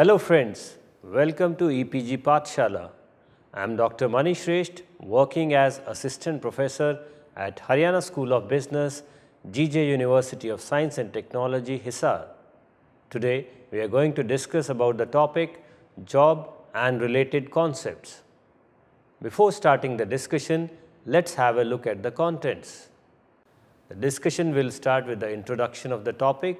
Hello friends, welcome to EPG Pathshala. I am Dr. Mani Shresht, working as Assistant Professor at Haryana School of Business, GJ University of Science and Technology, Hisar. Today, we are going to discuss about the topic job and related concepts. Before starting the discussion, let's have a look at the contents. The discussion will start with the introduction of the topic,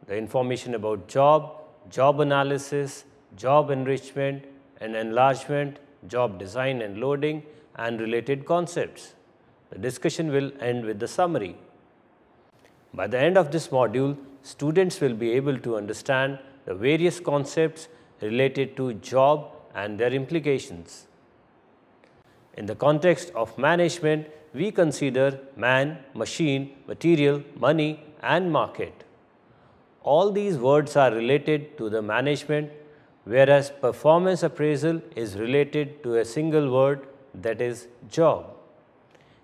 the information about job, job analysis, job enrichment and enlargement, job design and loading, and related concepts. The discussion will end with the summary. By the end of this module, students will be able to understand the various concepts related to job and their implications. In the context of management, we consider man, machine, material, money, and market. All these words are related to the management, whereas performance appraisal is related to a single word, that is job.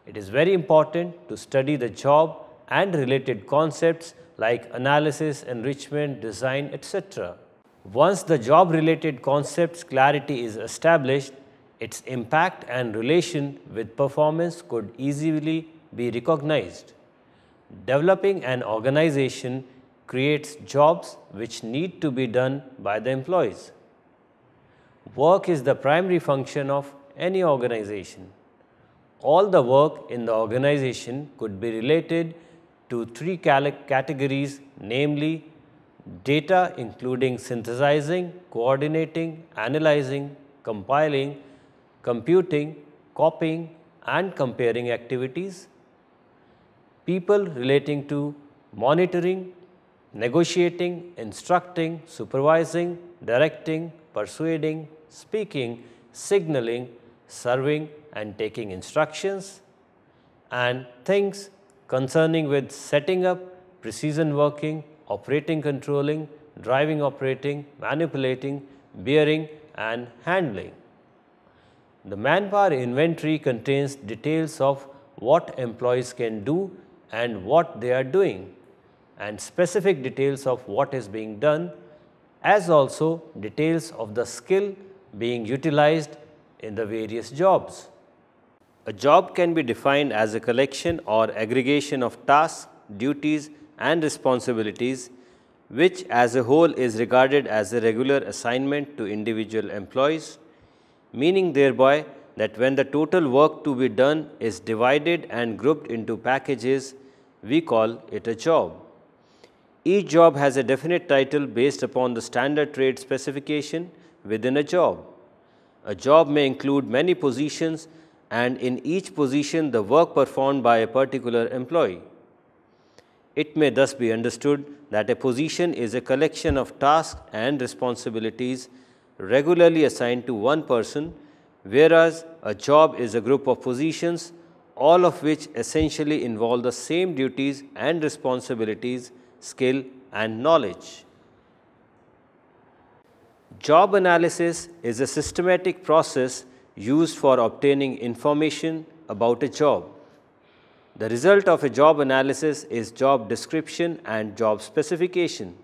It is very important to study the job and related concepts like analysis, enrichment, design, etc. Once the job related concepts clarity is established, its impact and relation with performance could easily be recognized. Developing an organization creates jobs which need to be done by the employees. Work is the primary function of any organization. All the work in the organization could be related to three categories, namely data including synthesizing, coordinating, analyzing, compiling, computing, copying and comparing activities, people relating to monitoring, negotiating, instructing, supervising, directing, persuading, speaking, signaling, serving and taking instructions, and things concerning with setting up, precision working, operating controlling, driving operating, manipulating, bearing and handling. The manpower inventory contains details of what employees can do and what they are doing, and specific details of what is being done, as also details of the skill being utilized in the various jobs. A job can be defined as a collection or aggregation of tasks, duties and responsibilities which as a whole is regarded as a regular assignment to individual employees, meaning thereby that when the total work to be done is divided and grouped into packages, we call it a job. Each job has a definite title based upon the standard trade specification within a job. A job may include many positions, and in each position the work performed by a particular employee. It may thus be understood that a position is a collection of tasks and responsibilities regularly assigned to one person, whereas a job is a group of positions, all of which essentially involve the same duties and responsibilities, skill and knowledge. Job analysis is a systematic process used for obtaining information about a job. The result of a job analysis is job description and job specification,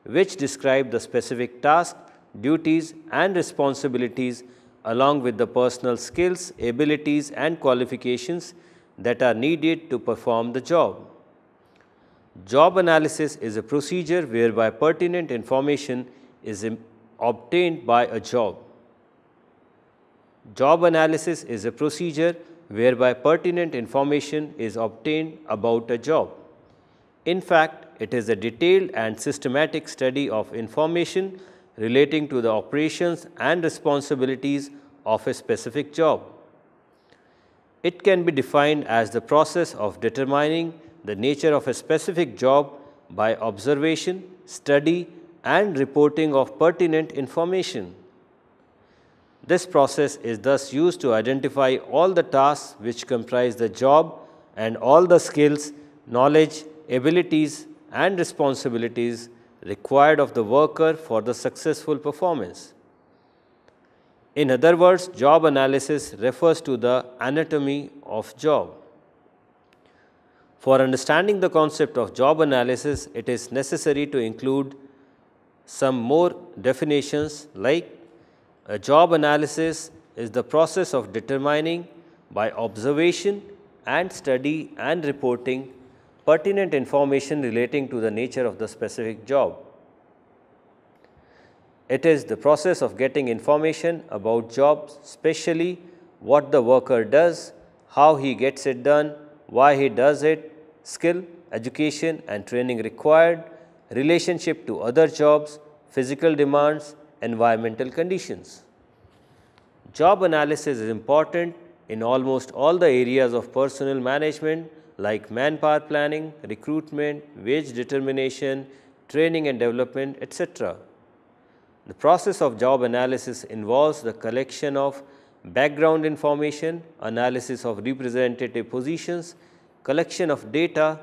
which describe the specific tasks, duties and responsibilities along with the personal skills, abilities and qualifications that are needed to perform the job. Job analysis is a procedure whereby pertinent information is obtained by a job. Job analysis is a procedure whereby pertinent information is obtained about a job. In fact, it is a detailed and systematic study of information relating to the operations and responsibilities of a specific job. It can be defined as the process of determining the nature of a specific job by observation, study and reporting of pertinent information. This process is thus used to identify all the tasks which comprise the job and all the skills, knowledge, abilities and responsibilities required of the worker for the successful performance. In other words, job analysis refers to the anatomy of job. For understanding the concept of job analysis, it is necessary to include some more definitions like a job analysis is the process of determining by observation and study and reporting pertinent information relating to the nature of the specific job. It is the process of getting information about jobs, especially what the worker does, how he gets it done, why he does it, skill, education and training required, relationship to other jobs, physical demands, environmental conditions. Job analysis is important in almost all the areas of personnel management like manpower planning, recruitment, wage determination, training and development, etc. The process of job analysis involves the collection of background information, analysis of representative positions, collection of data,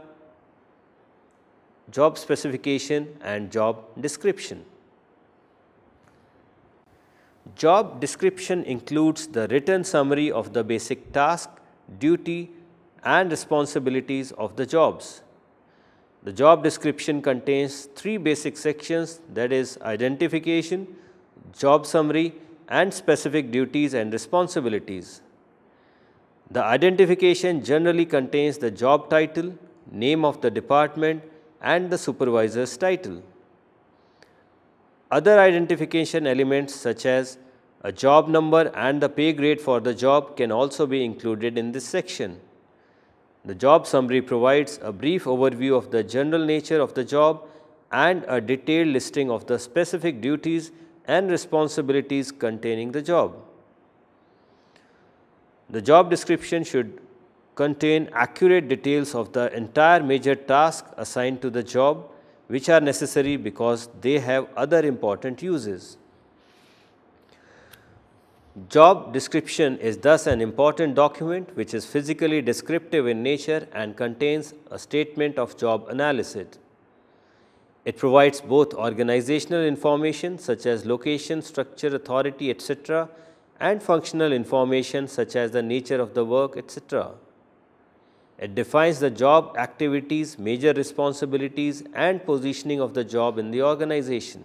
job specification and job description. Job description includes the written summary of the basic task, duty and responsibilities of the jobs. The job description contains three basic sections, that is identification, job summary and specific duties and responsibilities. The identification generally contains the job title, name of the department and the supervisor's title. Other identification elements such as a job number and the pay grade for the job can also be included in this section. The job summary provides a brief overview of the general nature of the job and a detailed listing of the specific duties and responsibilities containing the job. The job description should contain accurate details of the entire major task assigned to the job, which are necessary because they have other important uses. Job description is thus an important document which is physically descriptive in nature and contains a statement of job analysis. It provides both organizational information such as location, structure, authority, etc., and functional information such as the nature of the work, etc. It defines the job activities, major responsibilities, and positioning of the job in the organization.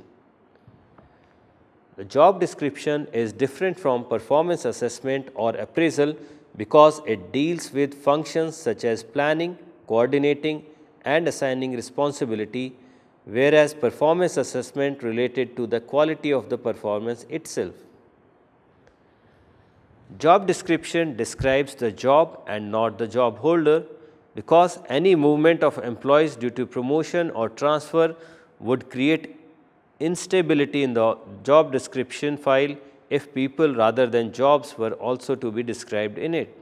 The job description is different from performance assessment or appraisal because it deals with functions such as planning, coordinating, and assigning responsibility, whereas performance assessment related to the quality of the performance itself. Job description describes the job and not the job holder because any movement of employees due to promotion or transfer would create instability in the job description file if people rather than jobs were also to be described in it.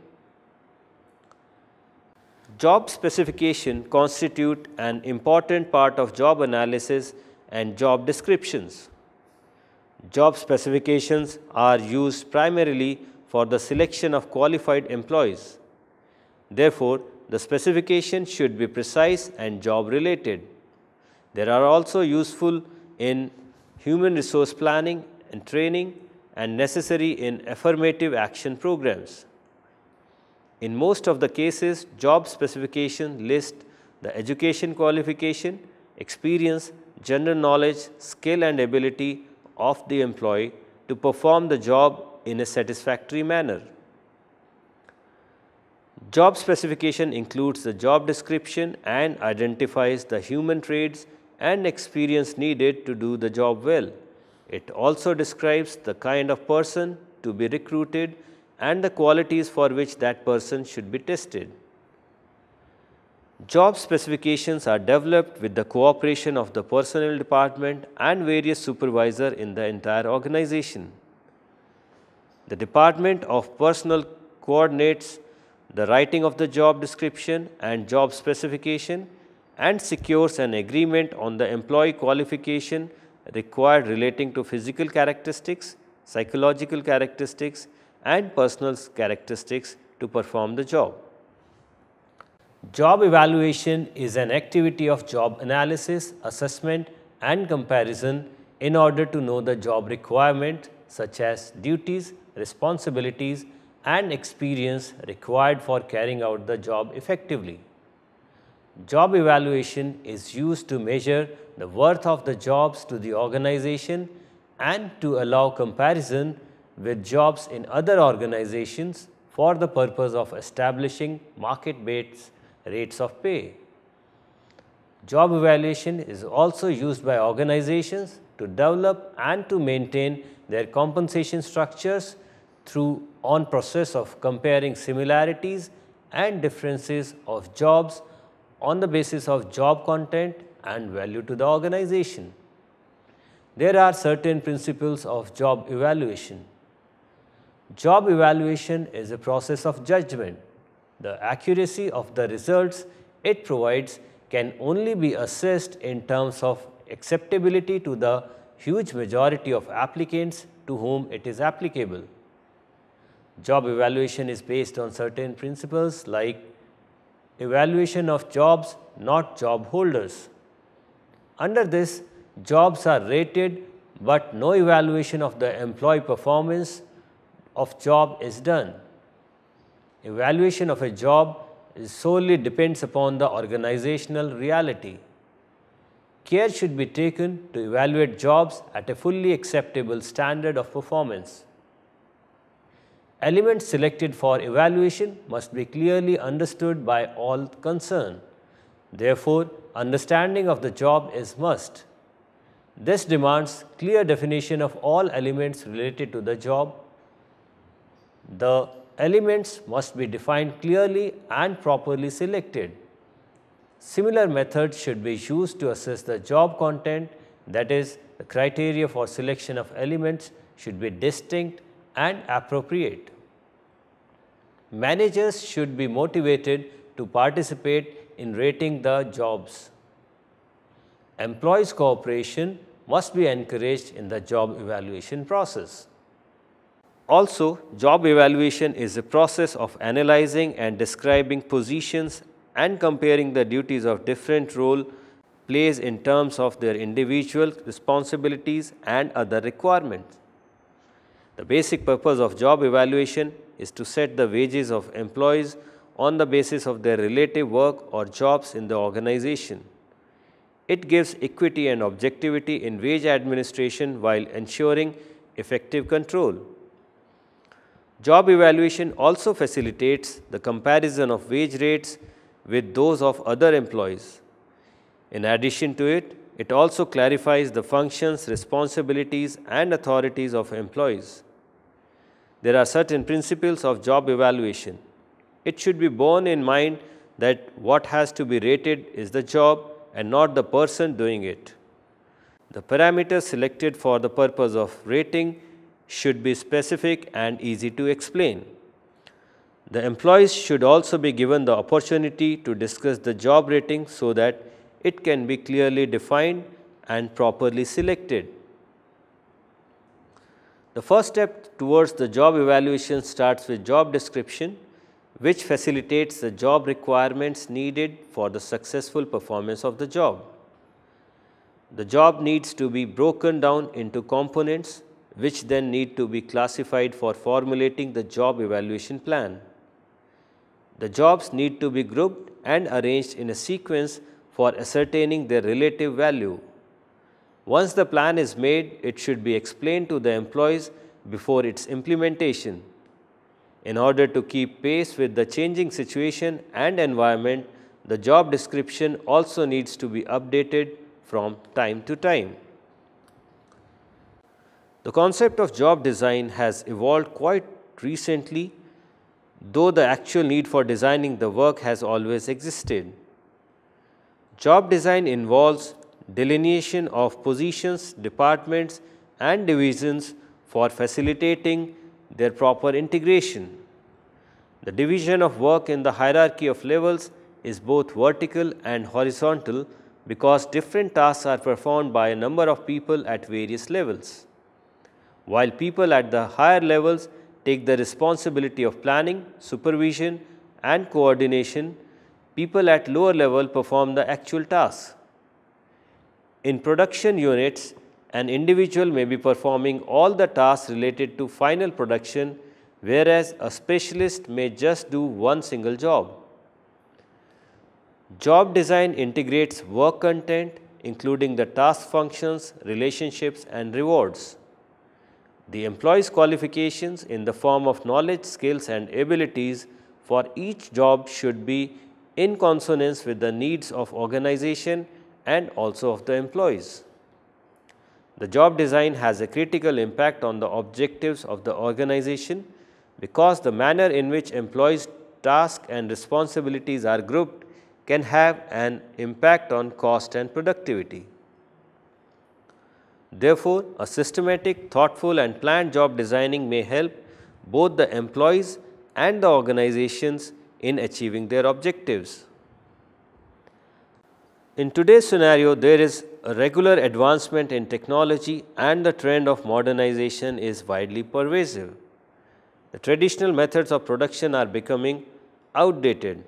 Job specification constitute an important part of job analysis and job descriptions. Job specifications are used primarily for the selection of qualified employees. Therefore, the specification should be precise and job related. They are also useful in human resource planning and training and necessary in affirmative action programs. In most of the cases, job specification list the education qualification, experience, general knowledge, skill and ability of the employee to perform the job in a satisfactory manner. Job specification includes the job description and identifies the human traits and experience needed to do the job well. It also describes the kind of person to be recruited and the qualities for which that person should be tested. Job specifications are developed with the cooperation of the personnel department and various supervisors in the entire organization. The Department of Personnel coordinates the writing of the job description and job specification and secures an agreement on the employee qualification required relating to physical characteristics, psychological characteristics, and personal characteristics to perform the job. Job evaluation is an activity of job analysis, assessment, and comparison in order to know the job requirement such as duties, responsibilities, and experience required for carrying out the job effectively. Job evaluation is used to measure the worth of the jobs to the organization and to allow comparison with jobs in other organizations for the purpose of establishing market-based rates of pay. Job evaluation is also used by organizations to develop and to maintain their compensation structures through on process of comparing similarities and differences of jobs on the basis of job content and value to the organization. There are certain principles of job evaluation. Job evaluation is a process of judgment. The accuracy of the results it provides can only be assessed in terms of acceptability to the huge majority of applicants to whom it is applicable. Job evaluation is based on certain principles like evaluation of jobs, not job holders. Under this, jobs are rated, but no evaluation of the employee performance of job is done. Evaluation of a job solely depends upon the organizational reality. Care should be taken to evaluate jobs at a fully acceptable standard of performance. Elements selected for evaluation must be clearly understood by all concerned. Therefore, understanding of the job is must. This demands clear definition of all elements related to the job. The elements must be defined clearly and properly selected. Similar methods should be used to assess the job content, that is, the criteria for selection of elements should be distinct and appropriate. Managers should be motivated to participate in rating the jobs. Employees' cooperation must be encouraged in the job evaluation process. Also, job evaluation is a process of analyzing and describing positions and comparing the duties of different role plays in terms of their individual responsibilities and other requirements. The basic purpose of job evaluation is to set the wages of employees on the basis of their relative work or jobs in the organization. It gives equity and objectivity in wage administration while ensuring effective control. Job evaluation also facilitates the comparison of wage rates with those of other employees. In addition to it, it also clarifies the functions, responsibilities, and authorities of employees. There are certain principles of job evaluation. It should be borne in mind that what has to be rated is the job and not the person doing it. The parameters selected for the purpose of rating should be specific and easy to explain. The employees should also be given the opportunity to discuss the job rating so that it can be clearly defined and properly selected. The first step towards the job evaluation starts with job description, which facilitates the job requirements needed for the successful performance of the job. The job needs to be broken down into components, which then need to be classified for formulating the job evaluation plan. The jobs need to be grouped and arranged in a sequence for ascertaining their relative value. Once the plan is made, it should be explained to the employees before its implementation. In order to keep pace with the changing situation and environment, the job description also needs to be updated from time to time. The concept of job design has evolved quite recently, though the actual need for designing the work has always existed. Job design involves delineation of positions, departments, and divisions for facilitating their proper integration. The division of work in the hierarchy of levels is both vertical and horizontal because different tasks are performed by a number of people at various levels. While people at the higher levels take the responsibility of planning, supervision, and coordination, people at lower level perform the actual tasks. In production units, an individual may be performing all the tasks related to final production, whereas a specialist may just do one single job. Job design integrates work content, including the task functions, relationships, and rewards. The employee's qualifications in the form of knowledge, skills, and abilities for each job should be in consonance with the needs of organization and also of the employees. The job design has a critical impact on the objectives of the organization because the manner in which employees' tasks and responsibilities are grouped can have an impact on cost and productivity. Therefore, a systematic, thoughtful and planned job designing may help both the employees and the organizations in achieving their objectives. In today's scenario, there is a regular advancement in technology and the trend of modernization is widely pervasive. The traditional methods of production are becoming outdated.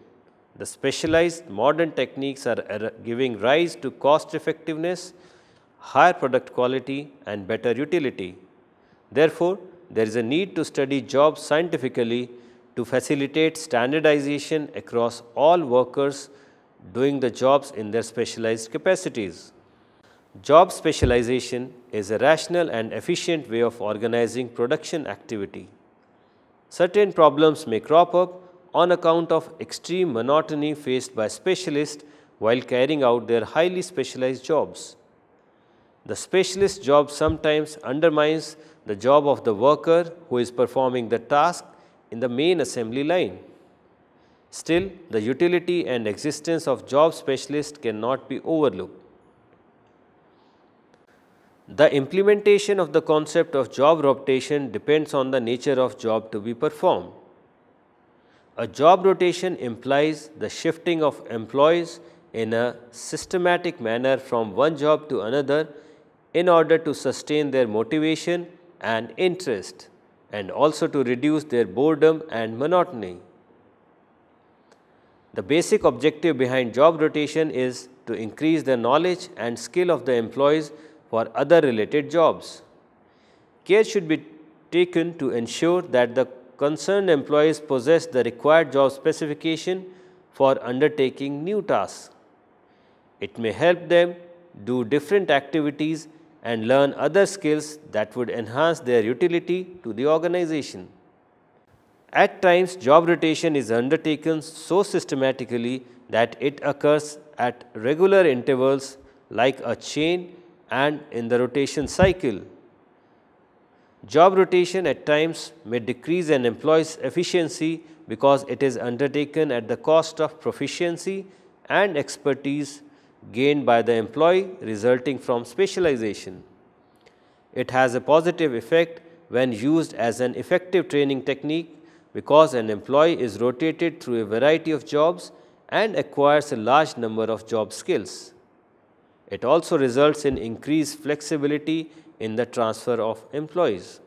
The specialized modern techniques are giving rise to cost effectiveness, higher product quality and better utility. Therefore, there is a need to study jobs scientifically to facilitate standardization across all workers doing the jobs in their specialized capacities. Job specialization is a rational and efficient way of organizing production activity. Certain problems may crop up on account of extreme monotony faced by specialists while carrying out their highly specialized jobs. The specialist job sometimes undermines the job of the worker who is performing the task in the main assembly line. Still, the utility and existence of job specialists cannot be overlooked. The implementation of the concept of job rotation depends on the nature of job to be performed. A job rotation implies the shifting of employees in a systematic manner from one job to another in order to sustain their motivation and interest and also to reduce their boredom and monotony. The basic objective behind job rotation is to increase the knowledge and skill of the employees for other related jobs. Care should be taken to ensure that the concerned employees possess the required job specification for undertaking new tasks. It may help them do different activities and learn other skills that would enhance their utility to the organization. At times, job rotation is undertaken so systematically that it occurs at regular intervals like a chain and in the rotation cycle. Job rotation at times may decrease an employee's efficiency because it is undertaken at the cost of proficiency and expertise gained by the employee resulting from specialization. It has a positive effect when used as an effective training technique because an employee is rotated through a variety of jobs and acquires a large number of job skills. It also results in increased flexibility in the transfer of employees.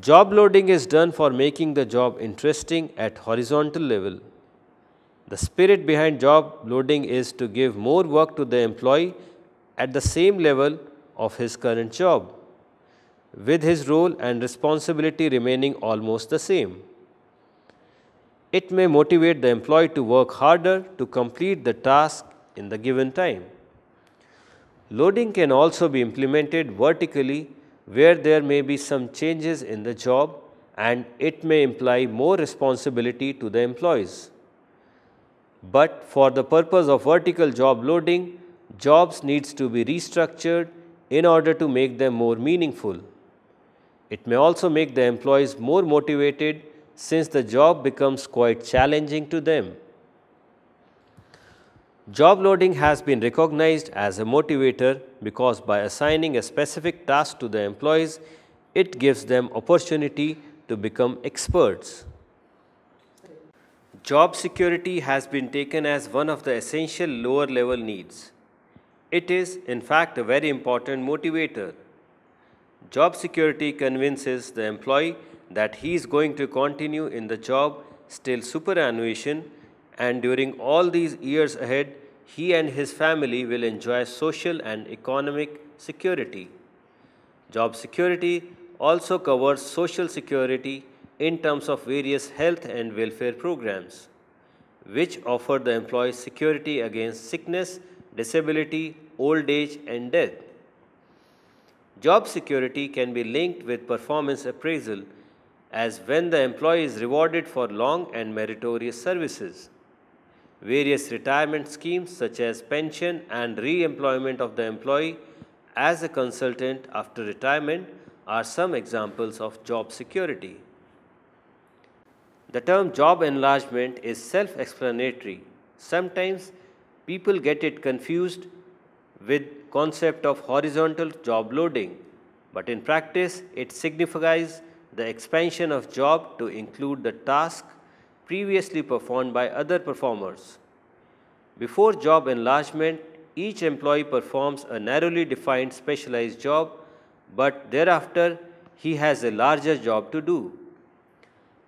Job loading is done for making the job interesting at horizontal level. The spirit behind job loading is to give more work to the employee at the same level of his current job, with his role and responsibility remaining almost the same. It may motivate the employee to work harder to complete the task in the given time. Loading can also be implemented vertically where there may be some changes in the job and it may imply more responsibility to the employees. But for the purpose of vertical job loading, jobs needs to be restructured in order to make them more meaningful. It may also make the employees more motivated since the job becomes quite challenging to them. Job loading has been recognized as a motivator because by assigning a specific task to the employees, it gives them opportunity to become experts. Job security has been taken as one of the essential lower level needs. It is, in fact, a very important motivator. Job security convinces the employee that he is going to continue in the job till superannuation, and during all these years ahead, he and his family will enjoy social and economic security. Job security also covers social security in terms of various health and welfare programs. which offer the employee security against sickness, disability, old age, and death. Job security can be linked with performance appraisal, as when the employee is rewarded for long and meritorious services. Various retirement schemes such as pension and re-employment of the employee as a consultant after retirement are some examples of job security. The term job enlargement is self-explanatory. Sometimes people get it confused with concept of horizontal job loading, but in practice it signifies the expansion of job to include the task previously performed by other performers. Before job enlargement, each employee performs a narrowly defined specialized job, but thereafter he has a larger job to do.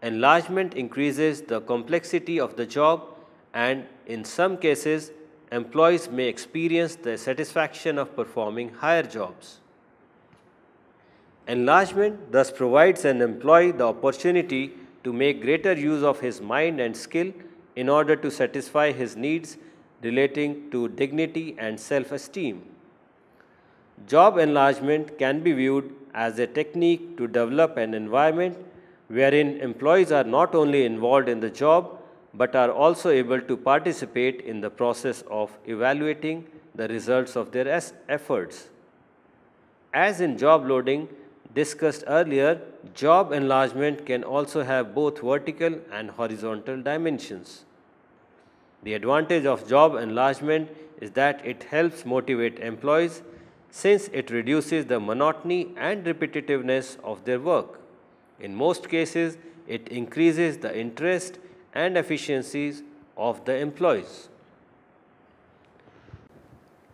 Enlargement increases the complexity of the job, and in some cases, employees may experience the satisfaction of performing higher jobs. Enlargement thus provides an employee the opportunity to make greater use of his mind and skill in order to satisfy his needs relating to dignity and self-esteem. Job enlargement can be viewed as a technique to develop an environment wherein employees are not only involved in the job but are also able to participate in the process of evaluating the results of their efforts. As in job loading discussed earlier, job enlargement can also have both vertical and horizontal dimensions. The advantage of job enlargement is that it helps motivate employees since it reduces the monotony and repetitiveness of their work. In most cases, it increases the interest and efficiencies of the employees.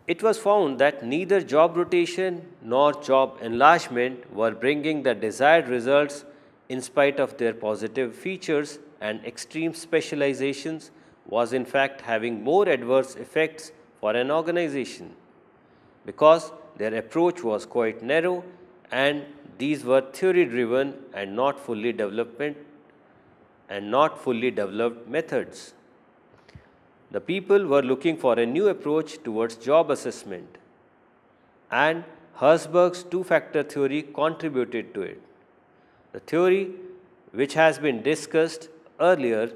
It was found that neither job rotation nor job enlargement were bringing the desired results in spite of their positive features, and extreme specializations was in fact having more adverse effects for an organization because their approach was quite narrow and these were theory driven and not fully developed methods. The people were looking for a new approach towards job assessment, and Herzberg's two-factor theory contributed to it. The theory, which has been discussed earlier,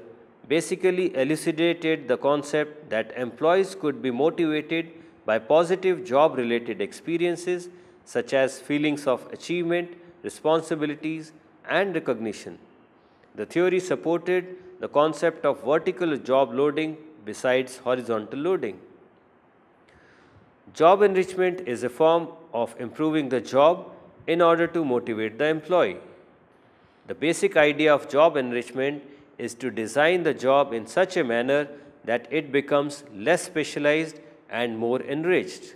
basically elucidated the concept that employees could be motivated by positive job-related experiences such as feelings of achievement, responsibilities, and recognition. The theory supported the concept of vertical job loading besides horizontal loading. Job enrichment is a form of improving the job in order to motivate the employee. The basic idea of job enrichment is to design the job in such a manner that it becomes less specialized and more enriched.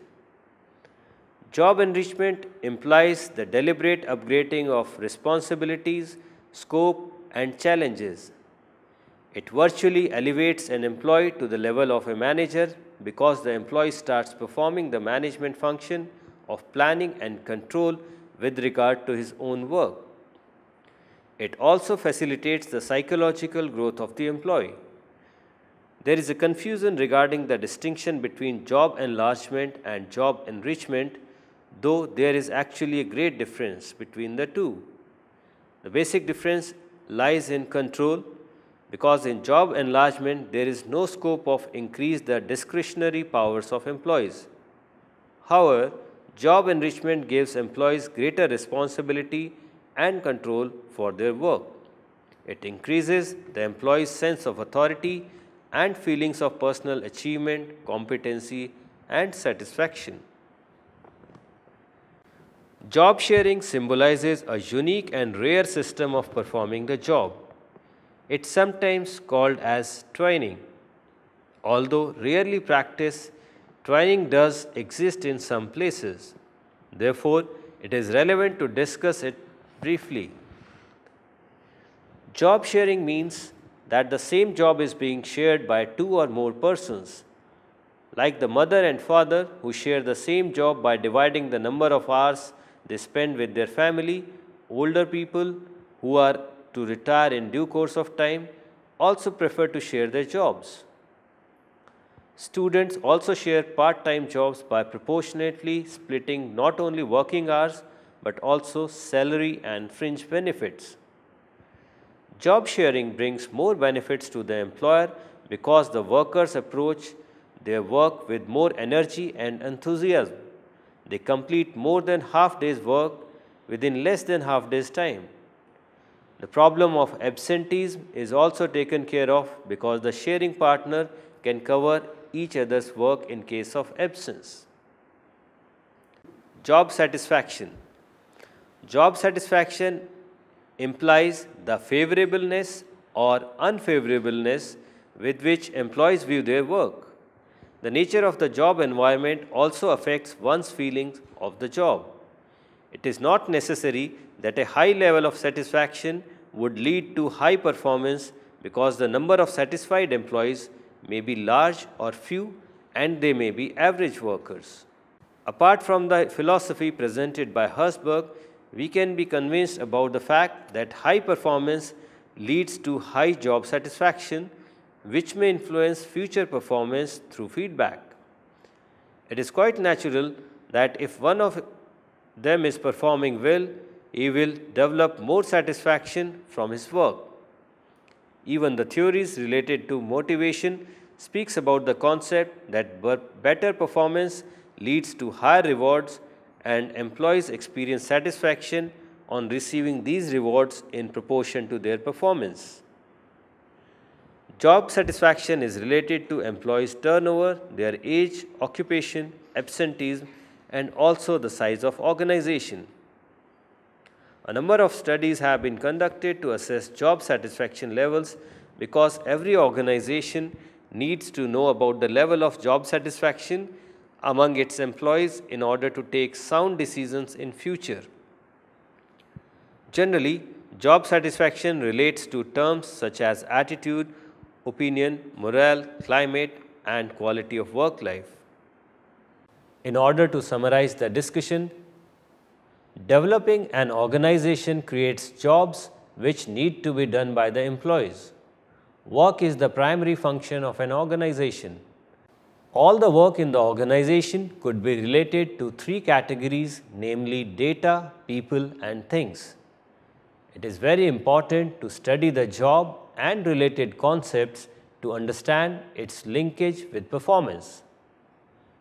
Job enrichment implies the deliberate upgrading of responsibilities, scope, and challenges. It virtually elevates an employee to the level of a manager because the employee starts performing the management function of planning and control with regard to his own work. It also facilitates the psychological growth of the employee. There is a confusion regarding the distinction between job enlargement and job enrichment, though there is actually a great difference between the two. The basic difference lies in control, because in job enlargement there is no scope of increase the discretionary powers of employees. However, job enrichment gives employees greater responsibility and control for their work. It increases the employee's sense of authority and feelings of personal achievement, competency, and satisfaction. Job sharing symbolizes a unique and rare system of performing the job. It's sometimes called as twinning. Although rarely practiced, twinning does exist in some places. Therefore, it is relevant to discuss it briefly. Job sharing means that the same job is being shared by two or more persons, like the mother and father who share the same job by dividing the number of hours they spend with their family, older people who are to retire in due course of time, also prefer to share their jobs. Students also share part-time jobs by proportionately splitting not only working hours but also salary and fringe benefits. Job sharing brings more benefits to the employer because the workers approach their work with more energy and enthusiasm. They complete more than half day's work within less than half day's time. The problem of absenteeism is also taken care of because the sharing partner can cover each other's work in case of absence. Job satisfaction. Job satisfaction implies the favorableness or unfavorableness with which employees view their work. The nature of the job environment also affects one's feelings of the job. It is not necessary that a high level of satisfaction would lead to high performance because the number of satisfied employees may be large or few and they may be average workers. Apart from the philosophy presented by Herzberg, we can be convinced about the fact that high performance leads to high job satisfaction, which may influence future performance through feedback. It is quite natural that if one of them is performing well, he will develop more satisfaction from his work. Even the theories related to motivation speaks about the concept that better performance leads to higher rewards and employees experience satisfaction on receiving these rewards in proportion to their performance. Job satisfaction is related to employees' turnover, their age, occupation, absenteeism, and also the size of organization. A number of studies have been conducted to assess job satisfaction levels because every organization needs to know about the level of job satisfaction among its employees in order to take sound decisions in future. Generally, job satisfaction relates to terms such as attitude, opinion, morale, climate, and quality of work life. In order to summarize the discussion, developing an organization creates jobs which need to be done by the employees. Work is the primary function of an organization. All the work in the organization could be related to three categories, namely data, people, and things. It is very important to study the job and related concepts to understand its linkage with performance.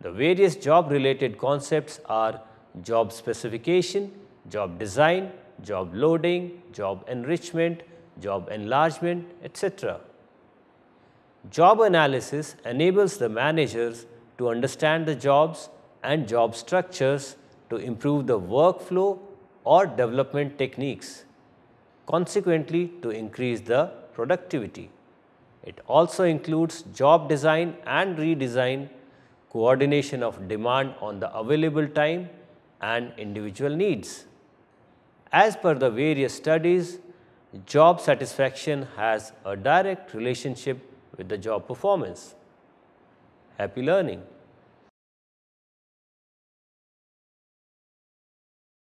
The various job-related concepts are job specification, job design, job loading, job enrichment, job enlargement, etc. Job analysis enables the managers to understand the jobs and job structures to improve the workflow or development techniques, consequently to increase the productivity. It also includes job design and redesign, coordination of demand on the available time and individual needs. As per the various studies, job satisfaction has a direct relationship with the job performance. Happy learning!